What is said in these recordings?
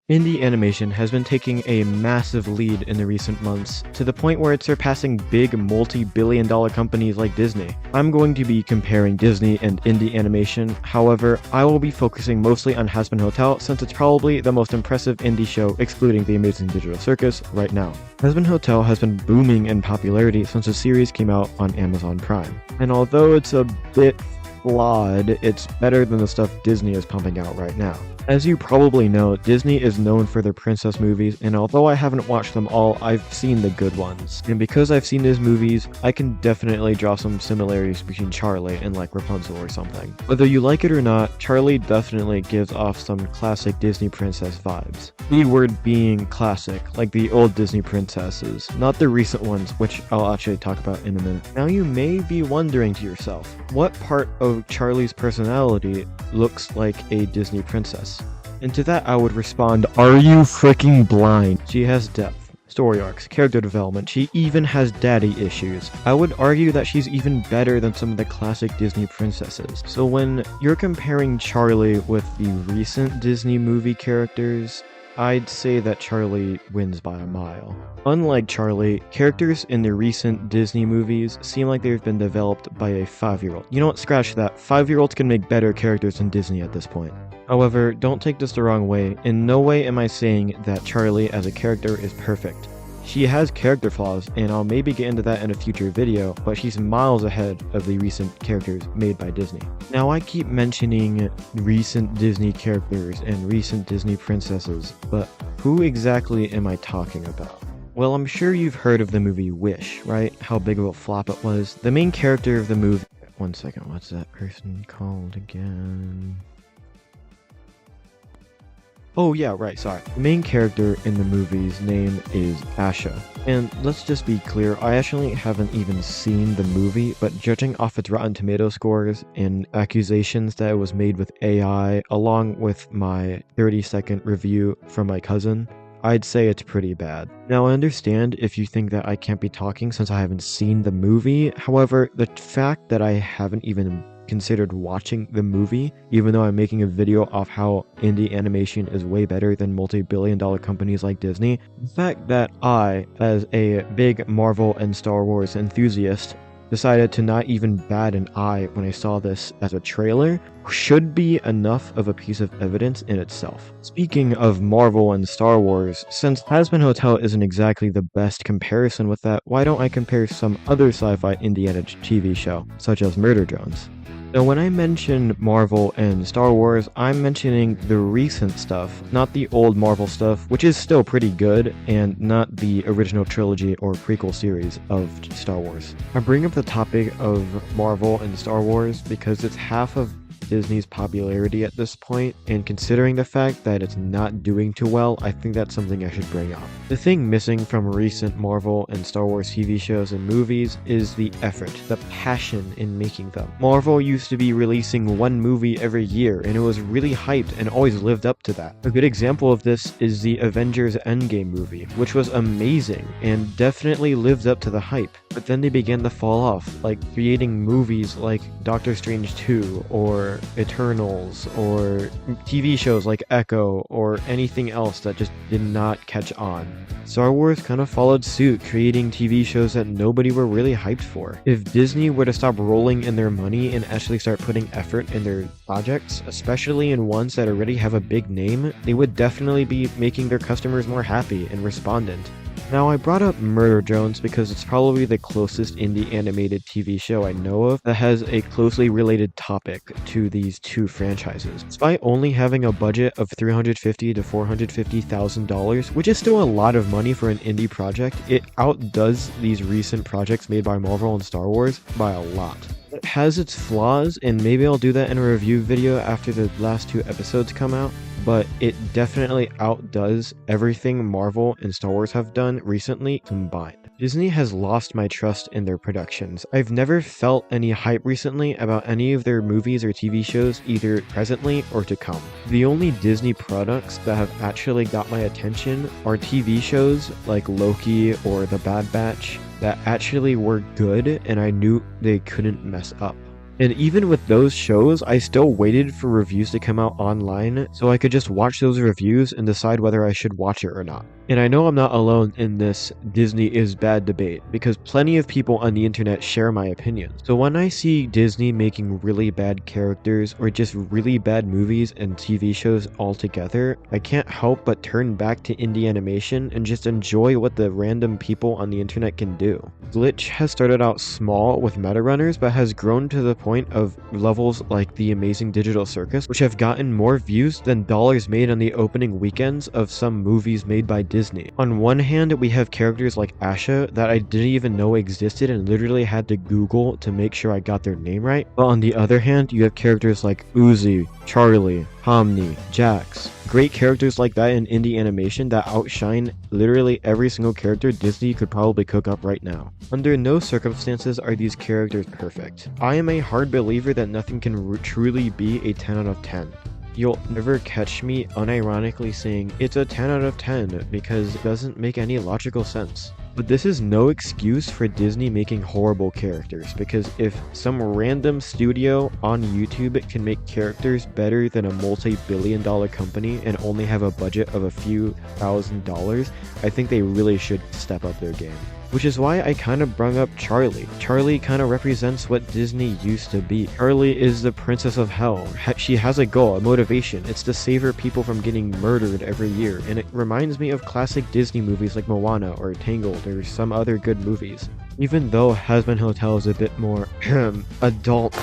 Indie animation has been taking a massive lead in the recent months, to the point where it's surpassing big multi-billion-dollar companies like Disney. I'm going to be comparing Disney and indie animation, however, I will be focusing mostly on Hazbin Hotel since it's probably the most impressive indie show excluding The Amazing Digital Circus right now. Hazbin Hotel has been booming in popularity since the series came out on Amazon Prime, and although it's a bit flawed, it's better than the stuff Disney is pumping out right now. As you probably know, Disney is known for their princess movies, and although I haven't watched them all, I've seen the good ones. And because I've seen these movies, I can definitely draw some similarities between Charlie and like Rapunzel or something. Whether you like it or not, Charlie definitely gives off some classic Disney princess vibes. The word being classic, like the old Disney princesses, not the recent ones, which I'll actually talk about in a minute. Now you may be wondering to yourself, what part of Charlie's personality looks like a Disney princess? And to that I would respond, are you freaking blind? She has depth, story arcs, character development, she even has daddy issues. I would argue that she's even better than some of the classic Disney princesses. So when you're comparing Charlie with the recent Disney movie characters, I'd say that Charlie wins by a mile. Unlike Charlie, characters in the recent Disney movies seem like they've been developed by a 5-year-old. You know what, scratch that. 5-year-olds can make better characters than Disney at this point. However, don't take this the wrong way. In no way am I saying that Charlie as a character is perfect. She has character flaws, and I'll maybe get into that in a future video, but she's miles ahead of the recent characters made by Disney. Now I keep mentioning recent Disney characters and recent Disney princesses, but who exactly am I talking about? Well, I'm sure you've heard of the movie Wish, right? How big of a flop it was. The main character of the movie... One second, what's that person called again? Oh yeah, right, sorry. The main character in the movie's name is Asha. And let's just be clear, I actually haven't even seen the movie, but judging off its Rotten Tomato scores and accusations that it was made with AI, along with my 30-second review from my cousin, I'd say it's pretty bad. Now I understand if you think that I can't be talking since I haven't seen the movie, however, the fact that I haven't even considered watching the movie, even though I'm making a video off how indie animation is way better than multi-billion-dollar companies like Disney, the fact that I, as a big Marvel and Star Wars enthusiast, decided to not even bat an eye when I saw this as a trailer should be enough of a piece of evidence in itself. Speaking of Marvel and Star Wars, since Hazbin Hotel isn't exactly the best comparison with that, why don't I compare some other sci-fi indie TV show, such as Murder Drones? So when I mention Marvel and Star Wars, I'm mentioning the recent stuff, not the old Marvel stuff, which is still pretty good, and not the original trilogy or prequel series of Star Wars. I bring up the topic of Marvel and Star Wars because it's half of Disney's popularity at this point, and considering the fact that it's not doing too well, I think that's something I should bring up. The thing missing from recent Marvel and Star Wars TV shows and movies is the effort, the passion in making them. Marvel used to be releasing one movie every year, and it was really hyped and always lived up to that. A good example of this is the Avengers Endgame movie, which was amazing and definitely lived up to the hype. But then they began to fall off, like creating movies like Doctor Strange 2 or Eternals or TV shows like Echo or anything else that just did not catch on. Star Wars kind of followed suit, creating TV shows that nobody were really hyped for. If Disney were to stop rolling in their money and actually start putting effort in their projects, especially in ones that already have a big name, they would definitely be making their customers more happy and respondent. Now, I brought up Murder Drones because it's probably the closest indie animated TV show I know of that has a closely related topic to these two franchises. Despite only having a budget of $350,000 to $450,000, which is still a lot of money for an indie project, it outdoes these recent projects made by Marvel and Star Wars by a lot. It has its flaws, and maybe I'll do that in a review video after the last 2 episodes come out, but it definitely outdoes everything Marvel and Star Wars have done recently combined. Disney has lost my trust in their productions. I've never felt any hype recently about any of their movies or TV shows, either presently or to come. The only Disney products that have actually got my attention are TV shows like Loki or The Bad Batch that actually were good and I knew they couldn't mess up. And even with those shows, I still waited for reviews to come out online so I could just watch those reviews and decide whether I should watch it or not. And I know I'm not alone in this Disney is bad debate, because plenty of people on the internet share my opinion. So when I see Disney making really bad characters or just really bad movies and TV shows altogether, I can't help but turn back to indie animation and just enjoy what the random people on the internet can do. Glitch has started out small with meta runners, but has grown to the point of levels like The Amazing Digital Circus, which have gotten more views than dollars made on the opening weekends of some movies made by Disney. On one hand, we have characters like Asha that I didn't even know existed and literally had to Google to make sure I got their name right. But on the other hand, you have characters like Uzi, Charlie, Homni, Jax. Great characters like that in indie animation that outshine literally every single character Disney could probably cook up right now. Under no circumstances are these characters perfect. I am a hard believer that nothing can truly be a 10 out of 10. You'll never catch me unironically saying it's a 10 out of 10 because it doesn't make any logical sense. But this is no excuse for Disney making horrible characters, because if some random studio on YouTube can make characters better than a multi-billion-dollar company and only have a budget of a few $1,000s, I think they really should step up their game. Which is why I kind of brung up Charlie. Charlie kind of represents what Disney used to be. Charlie is the princess of hell. She has a goal, a motivation. It's to save her people from getting murdered every year. And it reminds me of classic Disney movies like Moana or Tangled or some other good movies. Even though Hazbin Hotel is a bit more adult. Oh,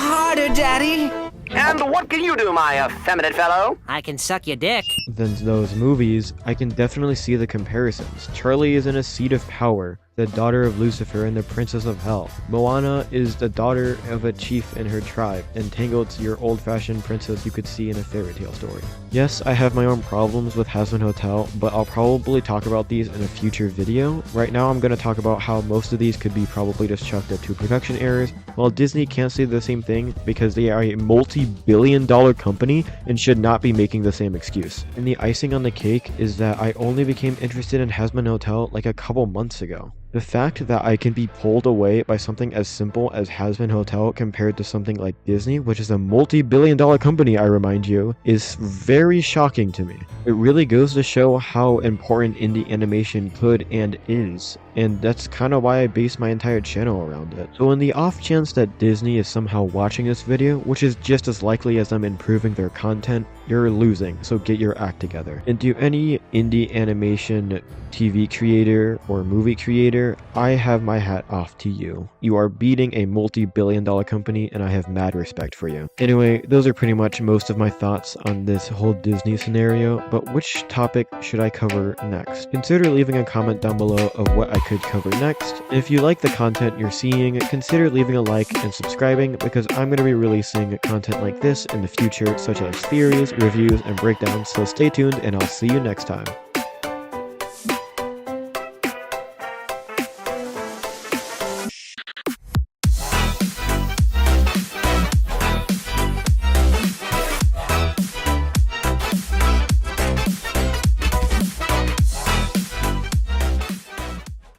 harder, Daddy! And what can you do, my effeminate fellow? I can suck your dick. Than those movies, I can definitely see the comparisons. Charlie is in a seat of power, the daughter of Lucifer and the princess of hell. Moana is the daughter of a chief in her tribe, and Tangled's your old-fashioned princess you could see in a fairy tale story. Yes, I have my own problems with Hazbin Hotel, but I'll probably talk about these in a future video. Right now I'm going to talk about how most of these could be probably just chalked up to production errors, while Disney can't say the same thing because they are a multi-billion-dollar company and should not be making the same excuse. And the icing on the cake is that I only became interested in Hazbin Hotel like a couple months ago. The fact that I can be pulled away by something as simple as Hazbin Hotel compared to something like Disney, which is a multi-billion-dollar company, I remind you, is very shocking to me. It really goes to show how important indie animation could and is, and that's kind of why I base my entire channel around it. So in the off chance that Disney is somehow watching this video, which is just as likely as them improving their content, you're losing, so get your act together. And to any indie animation TV creator or movie creator, I have my hat off to you. You are beating a multi-billion-dollar company, and I have mad respect for you. Anyway, those are pretty much most of my thoughts on this whole Disney scenario, but which topic should I cover next? Consider leaving a comment down below of what I could cover next. If you like the content you're seeing, consider leaving a like and subscribing, because I'm going to be releasing content like this in the future, such as theories, reviews, and breakdowns, so stay tuned and I'll see you next time.